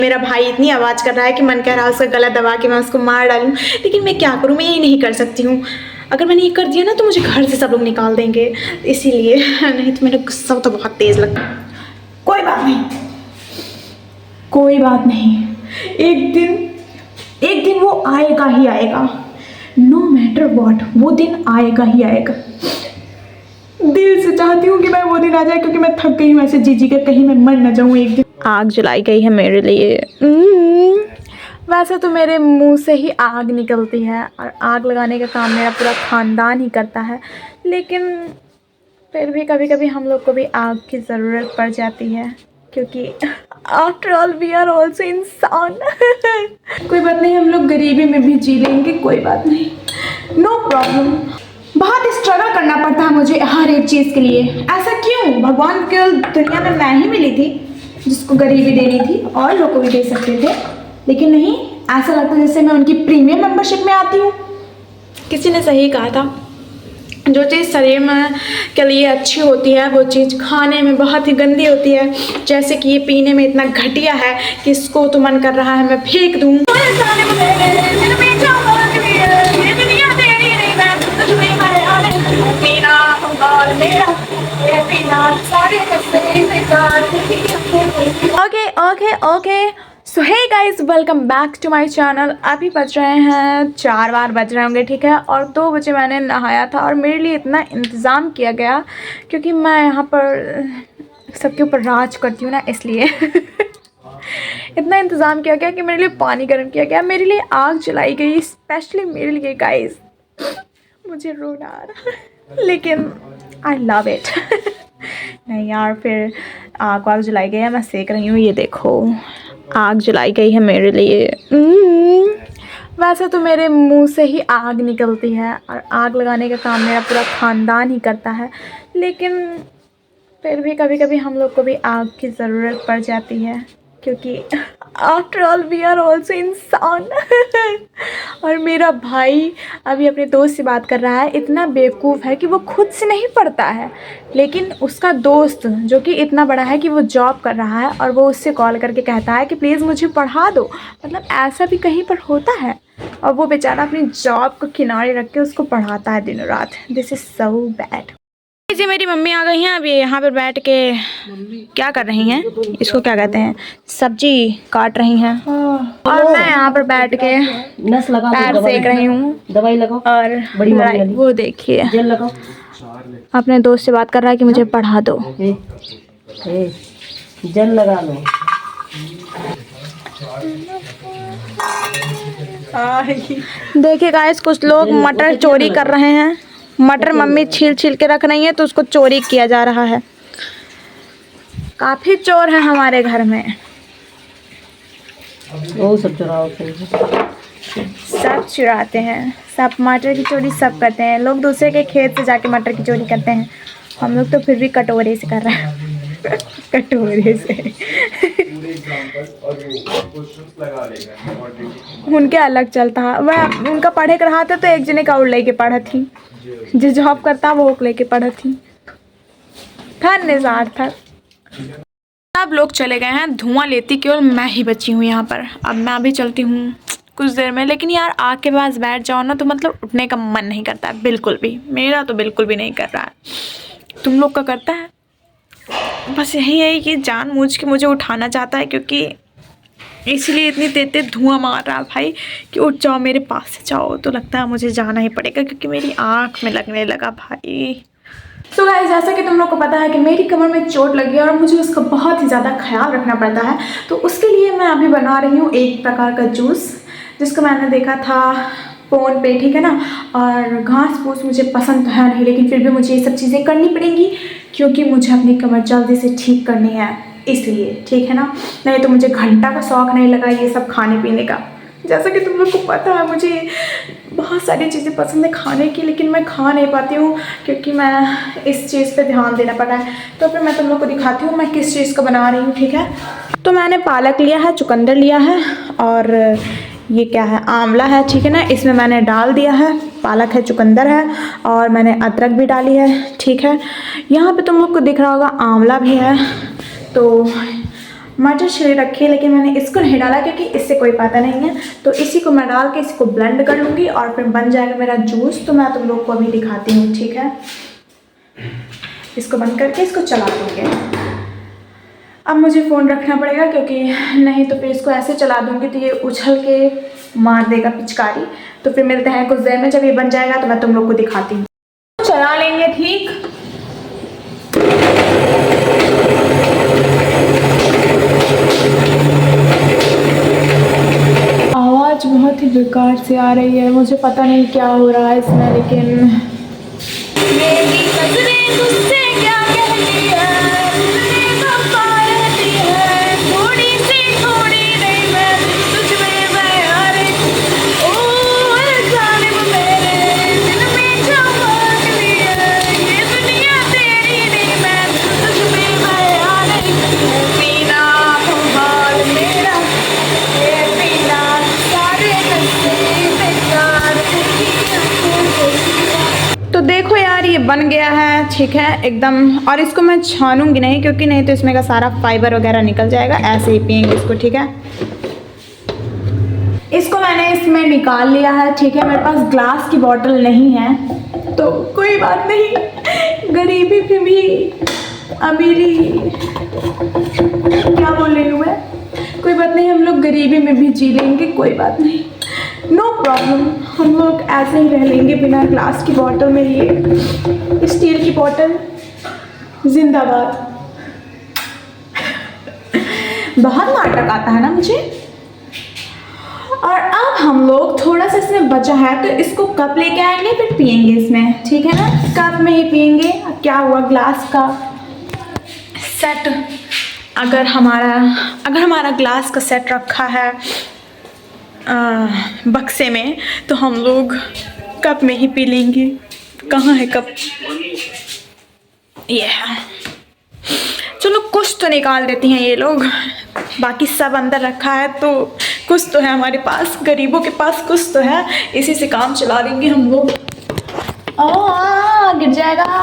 मेरा भाई इतनी आवाज़ कर रहा है कि मन कह रहा है उसका गला दबा के मैं उसको मार डालूं, लेकिन मैं क्या करूं, मैं यही नहीं कर सकती हूँ। अगर मैंने ये कर दिया ना तो मुझे घर से सब लोग निकाल देंगे, इसीलिए नहीं तो मेरा गुस्सा तो बहुत तेज़ लगता है। कोई बात नहीं, कोई बात नहीं, एक दिन वो आएगा ही आएगा, नो मैटर वॉट, वो दिन आएगा ही आएगा। दिल से चाहती हूँ कि मैं वो दिन आ जाए, क्योंकि मैं थक गई हूँ ऐसे जी के, कहीं मैं मर न जाऊँ एक दिन। आग जलाई गई है मेरे लिए। वैसे तो मेरे मुंह से ही आग निकलती है और आग लगाने का काम मेरा पूरा ख़ानदान ही करता है, लेकिन फिर भी कभी कभी हम लोग को भी आग की ज़रूरत पड़ जाती है, क्योंकि after all we are also इंसान। कोई बात नहीं, हम लोग गरीबी में भी जी लेंगे, कोई बात नहीं, नो प्रॉब्लम। बहुत स्ट्रगल करना पड़ता है मुझे हर एक चीज़ के लिए। ऐसा क्यों? भगवान के दुनिया में मैं ही मिली थी जिसको गरीबी देनी थी, और लोग को भी दे सकते थे, लेकिन नहीं, ऐसा लगता है जैसे मैं उनकी प्रीमियम मेंबरशिप में आती हूँ। किसी ने सही कहा था, जो चीज़ शरीर में के लिए अच्छी होती है वो चीज़ खाने में बहुत ही गंदी होती है। जैसे कि ये पीने में इतना घटिया है कि इसको तो मन कर रहा है मैं फेंक दूँ। Okay so hey guys, welcome back to my channel. अभी बज रहे हैं 4 बार बज रहे होंगे, ठीक है, और 2 बजे मैंने नहाया था और मेरे लिए इतना इंतज़ाम किया गया, क्योंकि मैं यहाँ पर सबके ऊपर राज करती हूँ ना, इसलिए इतना इंतज़ाम किया गया कि मेरे लिए पानी गर्म किया गया, मेरे लिए आग जलाई गई स्पेशली मेरे लिए गाइस। मुझे रोना आ रहा है, लेकिन आई लव इट। नहीं यार, फिर आग वाग जलाई गई है, मैं सेक रही हूँ, ये देखो आग जलाई गई है मेरे लिए। वैसे तो मेरे मुंह से ही आग निकलती है और आग लगाने का काम मेरा पूरा ख़ानदान ही करता है, लेकिन फिर भी कभी कभी हम लोग को भी आग की ज़रूरत पड़ जाती है, क्योंकि after all we are also इंसान। और मेरा भाई अभी अपने दोस्त से बात कर रहा है, इतना बेवकूफ़ है कि वो खुद से नहीं पढ़ता है, लेकिन उसका दोस्त जो कि इतना बड़ा है कि वो जॉब कर रहा है और वो उससे कॉल करके कहता है कि प्लीज़ मुझे पढ़ा दो। मतलब ऐसा भी कहीं पर होता है, और वो बेचारा अपनी जॉब को किनारे रख के उसको पढ़ाता है दिनों रात। This is so bad. जी मेरी मम्मी आ गई हैं, अभी यहाँ पर बैठ के क्या कर रही हैं, इसको क्या कहते हैं, सब्जी काट रही हैं, और मैं यहाँ पर बैठ के पैर सेक रही हूँ, दवाई लगाओ, और बड़ी वो देखिए अपने दोस्त से बात कर रहा है कि मुझे पढ़ा दो। जल लगा लो। देखिए गाइस, कुछ लोग मटर चोरी कर रहे हैं, मटर मम्मी छील छील के रख रही है तो उसको चोरी किया जा रहा है। काफी चोर हैं हमारे घर में, वो सब चुराओ, सब चुराते हैं, सब मटर की चोरी सब करते हैं। लोग दूसरे के खेत से जाके मटर की चोरी करते हैं, हम लोग तो फिर भी कटोरे से कर रहे हैं। कटोरे से। उनके अलग चलता है, वह उनका पढ़े कर रहा था तो एक जने का और लेके पढ़ा थी, जो जॉब करता वो लेके पढ़ा थी। धन्यवाद था। सब लोग चले गए हैं, धुआं लेती केवल मैं ही बची हूँ यहाँ पर। अब मैं भी चलती हूँ कुछ देर में, लेकिन यार आग के पास बैठ जाओ ना तो मतलब उठने का मन नहीं करता है बिल्कुल भी। मेरा तो बिल्कुल भी नहीं कर रहा है, तुम लोग का करता है? बस यही है कि जानबूझ के मुझे उठाना चाहता है, क्योंकि इसलिए इतनी तेज धुआं मार रहा है भाई कि उठ जाओ, मेरे पास से जाओ। तो लगता है मुझे जाना ही पड़ेगा, क्योंकि मेरी आँख में लगने लगा भाई। सो गाइस, जैसा कि तुम लोग को पता है कि मेरी कमर में चोट लगी है और मुझे उसका बहुत ही ज़्यादा ख्याल रखना पड़ता है, तो उसके लिए मैं अभी बना रही हूँ एक प्रकार का जूस, जिसको मैंने देखा था फ़ोन पे, ठीक है ना। और घास फूस मुझे पसंद तो है नहीं, लेकिन फिर भी मुझे ये सब चीज़ें करनी पड़ेंगी, क्योंकि मुझे अपनी कमर जल्दी से ठीक करनी है, इसलिए, ठीक है ना। नहीं तो मुझे घंटा का शौक़ नहीं लगा ये सब खाने पीने का। जैसा कि तुम लोग को पता है मुझे बहुत सारी चीज़ें पसंद है खाने की, लेकिन मैं खा नहीं पाती हूँ, क्योंकि मैं इस चीज़ पे ध्यान देना पड़ा है। तो फिर मैं तुम लोग को दिखाती हूँ मैं किस चीज़ का बना रही हूँ, ठीक है। तो मैंने पालक लिया है, चुकंदर लिया है, और ये क्या है, आंवला है, ठीक है ना। इसमें मैंने डाल दिया है, पालक है, चुकंदर है, और मैंने अदरक भी डाली है, ठीक है। यहाँ पे तुम लोग को दिख रहा होगा आंवला भी है, तो मटर छिले रखी है, लेकिन मैंने इसको नहीं डाला क्योंकि इससे कोई पता नहीं है। तो इसी को मैं डाल के इसको ब्लेंड कर लूँगी और फिर बन जाएगा मेरा जूस। तो मैं तुम लोग को अभी दिखाती हूँ, ठीक है। इसको बंद करके इसको चला दूँगी। अब मुझे फ़ोन रखना पड़ेगा क्योंकि नहीं तो फिर इसको ऐसे चला दूँगी तो ये उछल के मार देगा पिचकारी। तो फिर मिलते हैं कुछ देर में, जब ये बन जाएगा तो मैं तुम लोग को दिखाती हूँ। चला लेंगे, ठीक। आवाज़ बहुत ही बेकार से आ रही है, मुझे पता नहीं क्या हो रहा है इसमें, लेकिन देखो यार, ये बन गया है, ठीक है एकदम। और इसको मैं छानूंगी नहीं क्योंकि नहीं तो इसमें का सारा फाइबर वगैरह निकल जाएगा। ऐसे ही पियेंगे इसको, ठीक है। इसको मैंने इसमें निकाल लिया है, ठीक है। मेरे पास ग्लास की बोतल नहीं है तो कोई बात नहीं, गरीबी में भी अमीरी, क्या बोल रही हूँ मैं, कोई बात नहीं, हम लोग गरीबी में भी जी लेंगे, कोई बात नहीं, नो प्रॉब्लम। हम लोग ऐसे ही रह लेंगे बिना ग्लास की बोतल में। ये स्टील की बोतल जिंदाबाद। बहुत नाटक आता है ना मुझे। और अब हम लोग थोड़ा सा इसमें बचा है तो इसको कप लेके आएंगे, फिर पियेंगे इसमें, ठीक है ना। कप में ही पियेंगे। क्या हुआ, ग्लास का सेट अगर हमारा ग्लास का सेट रखा है बक्से में तो हम लोग कप में ही पी लेंगे। कहाँ है कप, ये है। चलो कुछ तो निकाल देती हैं ये लोग, बाकी सब अंदर रखा है तो कुछ तो है हमारे पास, गरीबों के पास कुछ तो है, इसी से काम चला लेंगे हम लोग। गिर जाएगा।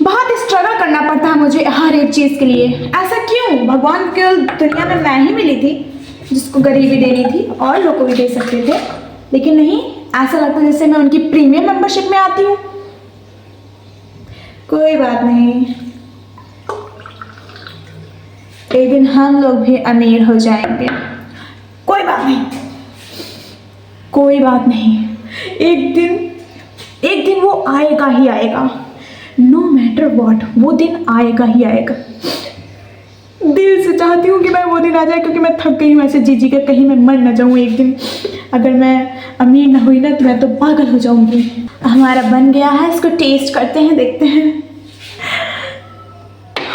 बहुत स्ट्रगल करना पड़ता है मुझे हर एक चीज़ के लिए। ऐसा क्यों? भगवान को दुनिया में मैं ही मिली थी जिसको गरीबी देनी थी, और लोग को भी दे सकते थे, लेकिन नहीं, ऐसा लगता है जैसे मैं उनकी प्रीमियम मेंबरशिप में आती हूँ। कोई बात नहीं, एक दिन हम लोग भी अमीर हो जाएंगे। कोई बात नहीं, कोई बात नहीं, एक दिन वो आएगा ही आएगा। नो मैटर वॉट, वो दिन आएगा ही आएगा। दिल से चाहती हूँ कि मैं वो दिन आ जाए, क्योंकि मैं थक गई हूँ ऐसे जी के, कहीं मैं मर ना जाऊँ एक दिन। अगर मैं अमीर ना हुई ना तो मैं तो पागल हो जाऊँगी। हमारा बन गया है, इसको टेस्ट करते हैं, देखते हैं।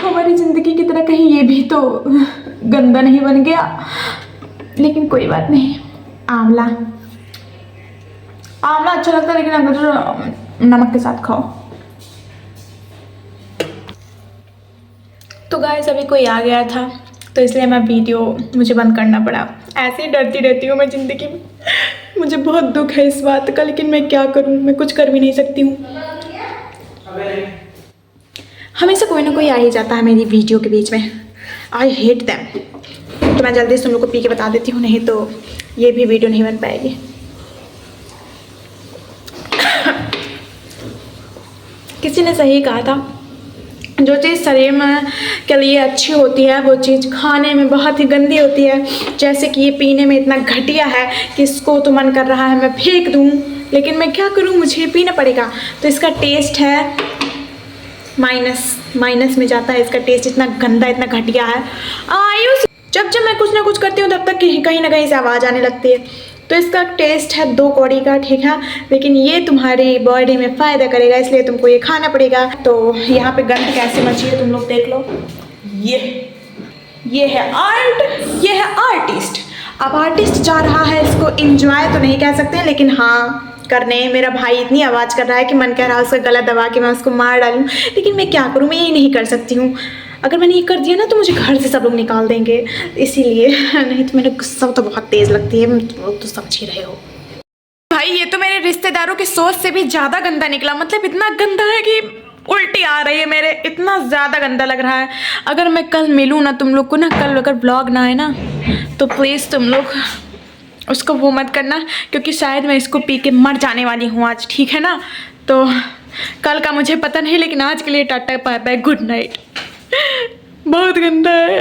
हमारी ज़िंदगी की तरह कहीं ये भी तो गंदा नहीं बन गया, लेकिन कोई बात नहीं। आंवला अच्छा लगता है, लेकिन अगर नमक के साथ खाओ। तो गाइस अभी कोई आ गया था तो इसलिए मैं वीडियो मुझे बंद करना पड़ा। ऐसे ही डरती रहती हूँ मैं ज़िंदगी में, मुझे बहुत दुख है इस बात का, लेकिन मैं क्या करूँ, मैं कुछ कर भी नहीं सकती हूँ। हमेशा कोई ना कोई आ ही जाता है मेरी वीडियो के बीच में। I hate them. तो मैं जल्दी से तुम लोग को पी के बता देती हूँ, नहीं तो ये भी वीडियो नहीं बन पाएगी। किसी ने सही कहा था, जो चीज़ शरीर में के लिए अच्छी होती है वो चीज़ खाने में बहुत ही गंदी होती है। जैसे कि ये पीने में इतना घटिया है कि इसको तो मन कर रहा है मैं फेंक दूँ, लेकिन मैं क्या करूँ, मुझे पीना पड़ेगा। तो इसका टेस्ट है माइनस में जाता है, इसका टेस्ट इतना गंदा, इतना घटिया है। जब मैं कुछ ना कुछ करती हूँ तब तक कहीं ना कहीं से आवाज़ आने लगती है। तो इसका टेस्ट है 2 कौड़ी का, ठीक है, लेकिन ये तुम्हारी बॉडी में फ़ायदा करेगा, इसलिए तुमको ये खाना पड़ेगा। तो यहाँ पे गंद कैसे मची है तुम लोग देख लो। ये है आर्ट, ये है आर्टिस्ट। अब आर्टिस्ट जा रहा है इसको एंजॉय तो नहीं कह सकते, लेकिन हाँ करने। मेरा भाई इतनी आवाज़ कर रहा है कि मन कह रहा है उसका गला दबा के मैं उसको मार डालूँ, लेकिन मैं क्या करूँ, मैं यही नहीं कर सकती हूँ। अगर मैंने ये कर दिया ना तो मुझे घर से सब लोग निकाल देंगे, इसीलिए नहीं तो मेरे गुस्सा तो बहुत तेज़ लगती है, लोग तो समझ ही रहे हो। भाई ये तो मेरे रिश्तेदारों की सोच से भी ज़्यादा गंदा निकला, मतलब इतना गंदा है कि उल्टी आ रही है मेरे, इतना ज़्यादा गंदा लग रहा है। अगर मैं कल मिलूँ ना तुम लोग को ना, कल अगर ब्लॉग ना आए ना तो प्लीज़ तुम लोग उसको वो मत करना, क्योंकि शायद मैं इसको पी के मर जाने वाली हूँ आज, ठीक है ना। तो कल का मुझे पता नहीं, लेकिन आज के लिए tata bye bye good night. बहुत गंदा है।